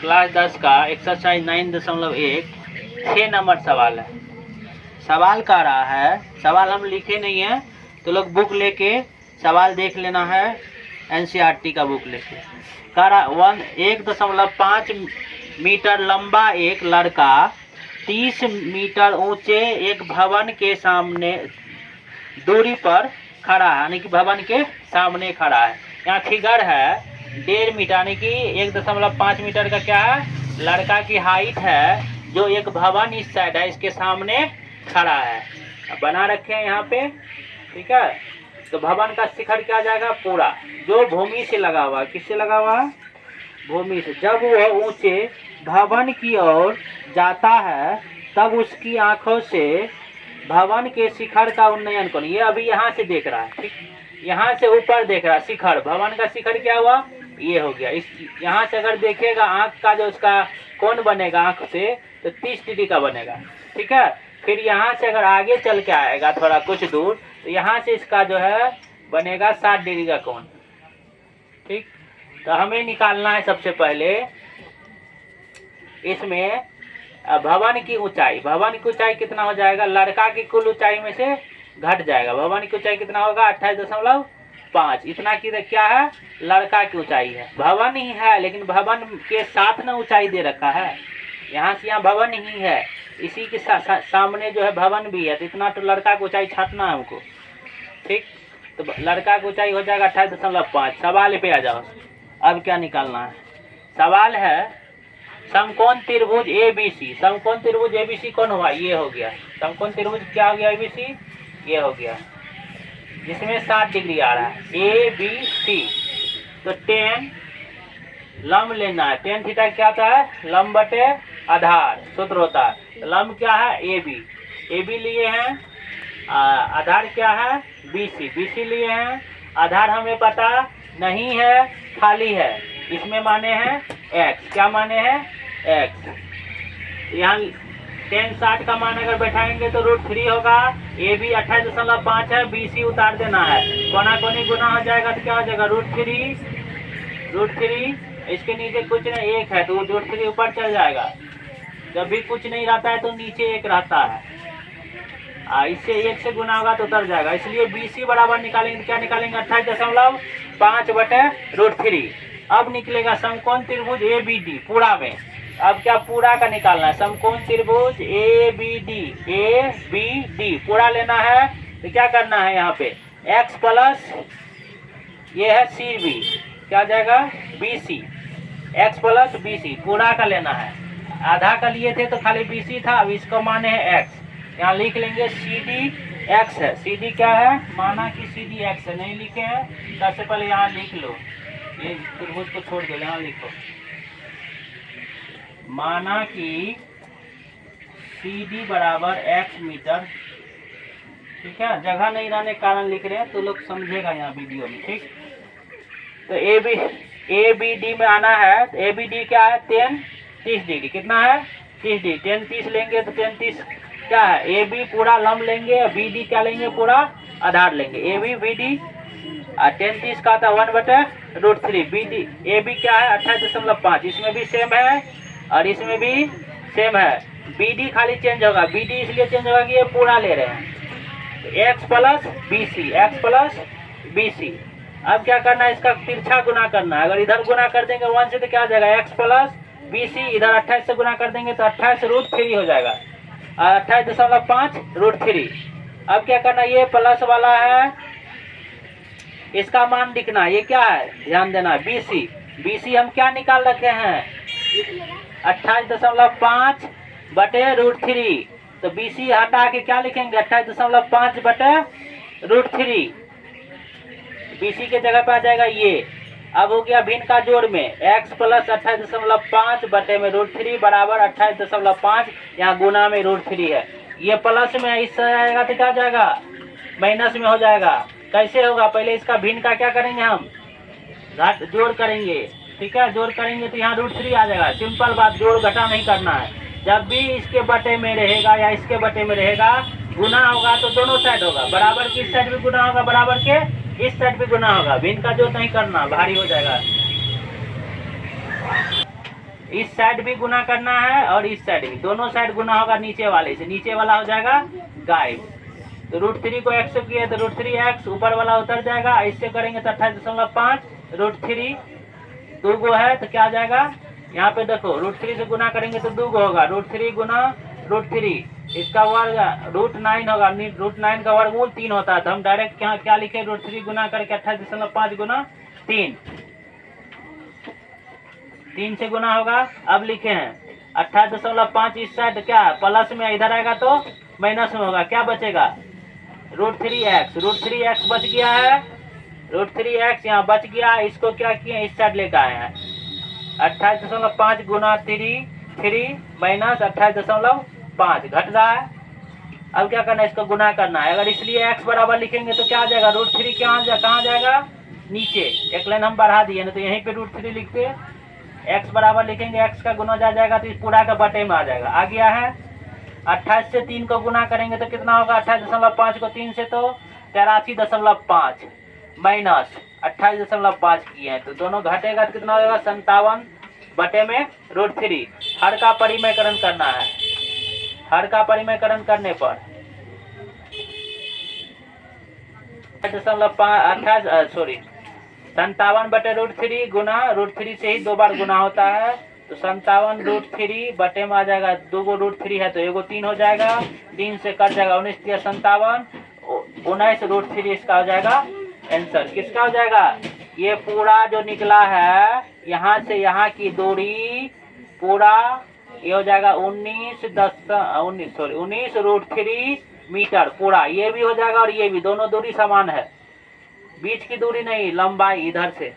Class 10 का exercise 9.1 6 number सवाल है। सवाल कह रहा है, सवाल हम लिखे नहीं है तो लोग बुक लेके सवाल देख लेना है, एनसीईआरटी का बुक लेके। कह रहा 1.5 मीटर लंबा एक लड़का 30 मीटर ऊंचे एक भवन के सामने दूरी पर खड़ा है, यानी कि भवन के सामने खड़ा है। यहाँ फिगर है 1.5 मीटर, यानी कि 1.5 मीटर का क्या है, लड़का की हाइट है, जो एक भवन इस साइड है, इसके सामने खड़ा है, बना रखे हैं यहाँ पे। ठीक है, तो भवन का शिखर क्या जाएगा, पूरा जो भूमि से लगा हुआ, किससे लगा हुआ है, भूमि से। जब वह ऊंचे भवन की ओर जाता है तब उसकी आंखों से भवन के शिखर का उन्नयन करो। ये अभी यहाँ से देख रहा है, ठीक, यहाँ से ऊपर देख रहा है शिखर, भवन का शिखर क्या हुआ, ये हो गया। इस यहाँ से अगर देखेगा आंख का जो उसका कोण बनेगा आंख से, तो 30 डिग्री का बनेगा। ठीक है, फिर यहाँ से अगर आगे चल के आएगा थोड़ा कुछ दूर, तो यहाँ से इसका जो है बनेगा 60 डिग्री का कोण। ठीक, तो हमें निकालना है सबसे पहले इसमें भवन की ऊंचाई। भवन की ऊंचाई कितना हो जाएगा, लड़का की कुल ऊंचाई में से घट जाएगा। भवन की ऊंचाई कितना होगा, 28.5। इतना की क्या है, लड़का की ऊंचाई है। भवन ही है लेकिन भवन के साथ ना ऊंचाई दे रखा है, यहाँ से यहाँ भवन ही है, इसी के सामने जो है भवन भी है, तो इतना तो लड़का की ऊंचाई छाटना है हमको। ठीक, तो लड़का की ऊंचाई हो जाएगा 28.5। सवाल पे आ जाओ, अब क्या निकालना है। सवाल है समकोण त्रिभुज ABC। समकोण त्रिभुज ABC कौन हुआ, ये हो गया। समकोण त्रिभुज क्या हो गया, ABC, ये हो गया, जिसमें 60 डिग्री आ रहा है, ABC। तो tan लंब लेना है, tan थीटा क्या होता है, लंब बटे आधार, सूत्र होता है। लंब क्या है, AB लिए हैं, आधार क्या है, BC लिए हैं। आधार हमें पता नहीं है, खाली है, इसमें माने हैं x, क्या माने हैं, x। यहाँ tan 60 का मान अगर बैठाएंगे तो √3 होगा। AB 28.5 है, BC उतार देना है, कोना कोनी गुना हो जाएगा तो क्या हो जाएगा, √3। इसके नीचे कुछ नहीं, 1 है तो √3 ऊपर चल जाएगा। जब भी कुछ नहीं रहता है तो नीचे 1 रहता है, इससे 1 से गुना होगा तो उतर जाएगा। इसलिए BC बराबर निकालेंगे, क्या निकालेंगे, 28.5 बटे √3। अब निकलेगा समकोण त्रिभुज ABD पूरा में। अब क्या पूरा का निकालना है, समकोण त्रिभुज ABD पूरा लेना है। तो क्या करना है, यहाँ पे x प्लस ये है CB, क्या जाएगा, BC, x प्लस BC पूरा का लेना है। आधा का लिए थे तो खाली BC था, अब इसको माने है x, यहाँ लिख लेंगे CD x है। CD क्या है, माना कि CD x है, नहीं लिखे हैं, सबसे पहले यहाँ लिख लो, ये त्रिभुज को छोड़ दो, यहाँ लिखो, माना कि CD बराबर x मीटर। ठीक है, जगह नहीं रहने के कारण लिख रहे हैं तो लोग समझेगा यहाँ वीडियो में। ठीक, तो ABD में आना है, तो ABD क्या है, tan 30 डिग्री, कितना है, 30 डिग्री। tan 30 लेंगे तो tan 30 क्या है, AB पूरा लंब लेंगे, BD क्या लेंगे, पूरा आधार लेंगे। AB BD tan 30 का था 1/√3। BD AB क्या है, 28.5, इसमें भी सेम है और इसमें भी सेम है। BD खाली चेंज होगा, BD इसलिए चेंज होगा कि ये पूरा ले रहे हैं, तो x प्लस BC। अब क्या करना है, इसका तिरछा गुना करना है। अगर इधर गुना कर देंगे 1 से तो क्या हो जाएगा, x प्लस BC, इधर 28 से गुना कर देंगे तो 28√3 हो जाएगा, 28.5√3। अब क्या करना है, ये प्लस वाला है, इसका मान लिखना, ये क्या है, ध्यान देना, BC हम क्या निकाल रखे हैं, 28.5 बटे √3। तो BC हटा के क्या लिखेंगे, 28.5 बटे √3, BC के जगह पे आ जाएगा ये। अब हो गया भिन्न का जोड़ में, x प्लस 28.5 बटे में √3 बराबर 28.5, यहाँ गुना में √3 है, ये प्लस में है, इससे आएगा तो क्या जाएगा, माइनस में हो जाएगा। कैसे होगा, पहले इसका भिन्न का क्या करेंगे, हम जोड़ करेंगे। ठीक है, जोड़ करेंगे तो यहाँ √3 आ जाएगा, सिंपल बात, जोड़ घटा नहीं करना है। जब भी इसके बटे में रहेगा या इसके बटे में रहेगा, गुना होगा तो दोनों साइड होगा, बराबर की इस साइड भी गुना होगा, बराबर के इस साइड भी गुना होगा। भिन्न का जोड़ नहीं करना, भारी हो जाएगा। इस साइड भी गुना करना है और इस साइड भी, दोनों साइड गुना होगा नीचे वाले से, नीचे वाला हो जाएगा गायब। तो √3 को x से किया तो √3x, ऊपर वाला उतर जाएगा, इससे करेंगे तो 28.5, √3 2 गो है तो क्या आ जाएगा, यहाँ पे देखो √3 से गुना करेंगे तो 2 गो होगा, √3 गुना √3, इसका वर्ग √9 होगा, √9 का वर्गमूल 3 होता है, तो हम डायरेक्ट यहाँ क्या लिखे, √3 गुना करके 28.5 गुना 3 से गुना होगा। अब लिखे हैं 28.5, इस साइड क्या प्लस में, इधर आएगा तो माइनस में होगा, क्या बचेगा √3x बच गया है, √3x यहाँ बच गया, इसको क्या किए इस साइड लेकर आए हैं, 28.5 गुना 3 माइनस 28.5 घट रहा है। अब क्या करना है, इसको गुना करना है, अगर इसलिए x बराबर लिखेंगे तो क्या आ जाएगा, √3 कहाँ जाएगा नीचे, एक लाइन हम बढ़ा दिए ना, तो यहीं पे √3 लिखते, x बराबर लिखेंगे, x का गुना जाएगा तो इस पूरा का बटे में आ जाएगा, आ गया है। 28 से 3 को गुना करेंगे तो कितना होगा, 28.5 को 3 से तो 83.5 माइनस 28.5 किए हैं, तो दोनों घटेगा तो कितना होगा 57 बटे में √3। हर का परिमेयकरण करना है, हर का परिमेयकरण करने पर 57 बटे √3 गुना √3 से ही 2 बार गुना होता है, तो 57 √3 बटे में आ जाएगा, 2 गो √3 है तो एगो 3 हो जाएगा, 3 से कट जाएगा, 19 3 57, 19 √3 इसका हो जाएगा आंसर। किसका हो जाएगा, ये पूरा जो निकला है यहाँ से यहाँ की दूरी पूरा ये हो जाएगा 19 √3 मीटर पूरा, ये भी हो जाएगा और ये भी, दोनों दूरी समान है, बीच की दूरी नहीं, लंबाई इधर से